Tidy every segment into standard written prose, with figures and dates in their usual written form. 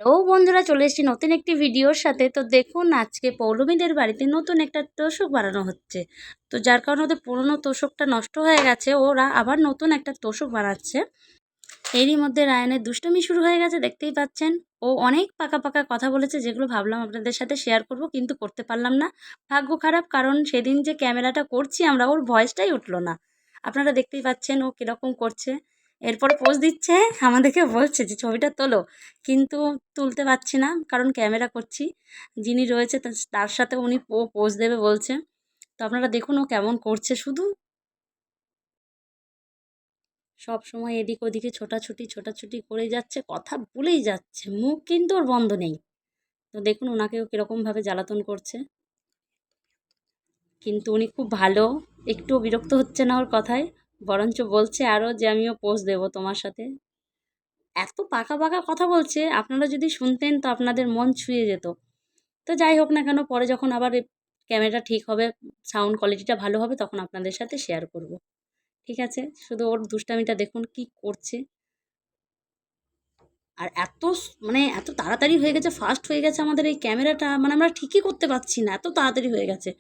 ও বন্ধুরা, চলে এসেছি নতুন একটি ভিডিওর সাথে। তো দেখুন, আজকে পৌলমীদের বাড়িতে নতুন একটা তোষক বানানো হচ্ছে। তো যার কারণে ওদের পুরনো তোষকটা নষ্ট হয়ে গেছে, ওরা আবার নতুন একটা তোষক বানাচ্ছে। এরই মধ্যে রায়ানের দুষ্টুমি শুরু হয়ে গেছে, দেখতেই পাচ্ছেন। ও অনেক পাকা পাকা কথা বলেছে, যেগুলো ভাবলাম আপনাদের সাথে শেয়ার করব, কিন্তু করতে পারলাম না। ভাগ্য খারাপ, কারণ সেদিন যে ক্যামেরাটা করছি আমরা, ওর ভয়েসটাই উঠলো না। আপনারা দেখতেই পাচ্ছেন ও কীরকম করছে। এরপর পোজ দিচ্ছে, আমাদেরকে বলছে যে ছবিটা তোলো, কিন্তু তুলতে পারছি না কারণ ক্যামেরা করছি। যিনি রয়েছে তার সাথে উনি পোজ দেবে বলছে। তো আপনারা দেখুন ও কেমন করছে, শুধু সব সময় এদিক ওদিকে ছোটাছুটি করে যাচ্ছে, কথা বলেই যাচ্ছে, মুখ কিন্তু ওর বন্ধ নেই। তো দেখুন ওনাকেও কীরকমভাবে জ্বালাতন করছে, কিন্তু উনি খুব ভালো, একটুও বিরক্ত হচ্ছে না ওর কথায়, বরঞ্চ বলছে আরও যে আমিও পোজ দেবো তোমার সাথে। এত পাকা পাকা কথা বলছে, আপনারা যদি শুনতেন তো আপনাদের মন ছুঁয়ে যেত। তো যাই হোক না কেন, পরে যখন আবার ক্যামেরা ঠিক হবে, সাউন্ড কোয়ালিটিটা ভালো হবে, তখন আপনাদের সাথে শেয়ার করব। ঠিক আছে, শুধু ওর দুষ্টামিটা দেখুন কি করছে। আর মানে এত তাড়াতাড়ি হয়ে গেছে, ফাস্ট হয়ে গেছে আমাদের এই ক্যামেরাটা, মানে আমরা ঠিকই করতে পারছি না, এত তাড়াতাড়ি হয়ে গেছে।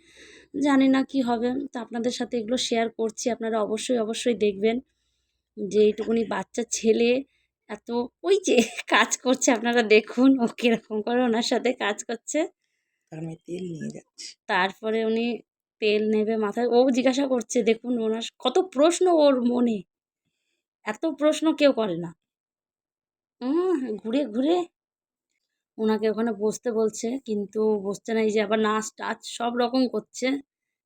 জানি না কি হবে, তো আপনাদের সাথে এগুলো শেয়ার করছি। আপনারা অবশ্যই দেখবেন যে এইটুকুনি বাচ্চা ছেলে এত, ওই যে কাজ করছে, আপনারা দেখুন ও কীরকম করে ওনার সাথে কাজ করছে। তেল নিয়ে যাচ্ছে, তারপরে উনি তেল নেবে মাথায়, ও জিজ্ঞাসা করছে। দেখুন ওনার কত প্রশ্ন ওর মনে, এত প্রশ্ন কেউ করে না। ঘুরে ঘুরে ওনাকে ওখানে বসতে বলছে, কিন্তু বসছে না। এই যে আবার নাচ টাচ সব রকম করছে।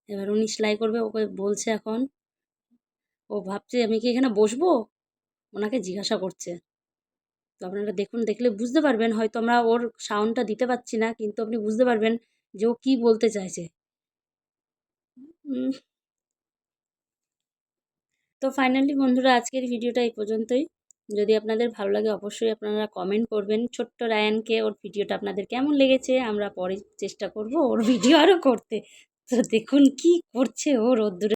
এবার উনি সেলাই করবে, ওকে বলছে এখন। ও ভাবছে আমি কি এখানে বসবো, ওনাকে জিজ্ঞাসা করছে। তো আপনারা দেখুন, দেখলে বুঝতে পারবেন। হয়তো আমরা ওর সাউন্ডটা দিতে পারছি না, কিন্তু আপনি বুঝতে পারবেন যে ও কী বলতে চাইছে। তো ফাইনালি বন্ধুরা, আজকের ভিডিওটা এই পর্যন্তই। যদি আপনাদের ভালো লাগে অবশ্যই আপনারা কমেন্ট করবেন। ছোট্ট রায়ানকে, ওর ভিডিওটা আপনাদের কেমন লেগেছে। আমরা পরে চেষ্টা করব ওর ভিডিও আরও করতে। তো দেখুন কি করছে ও রোদ্দুরে।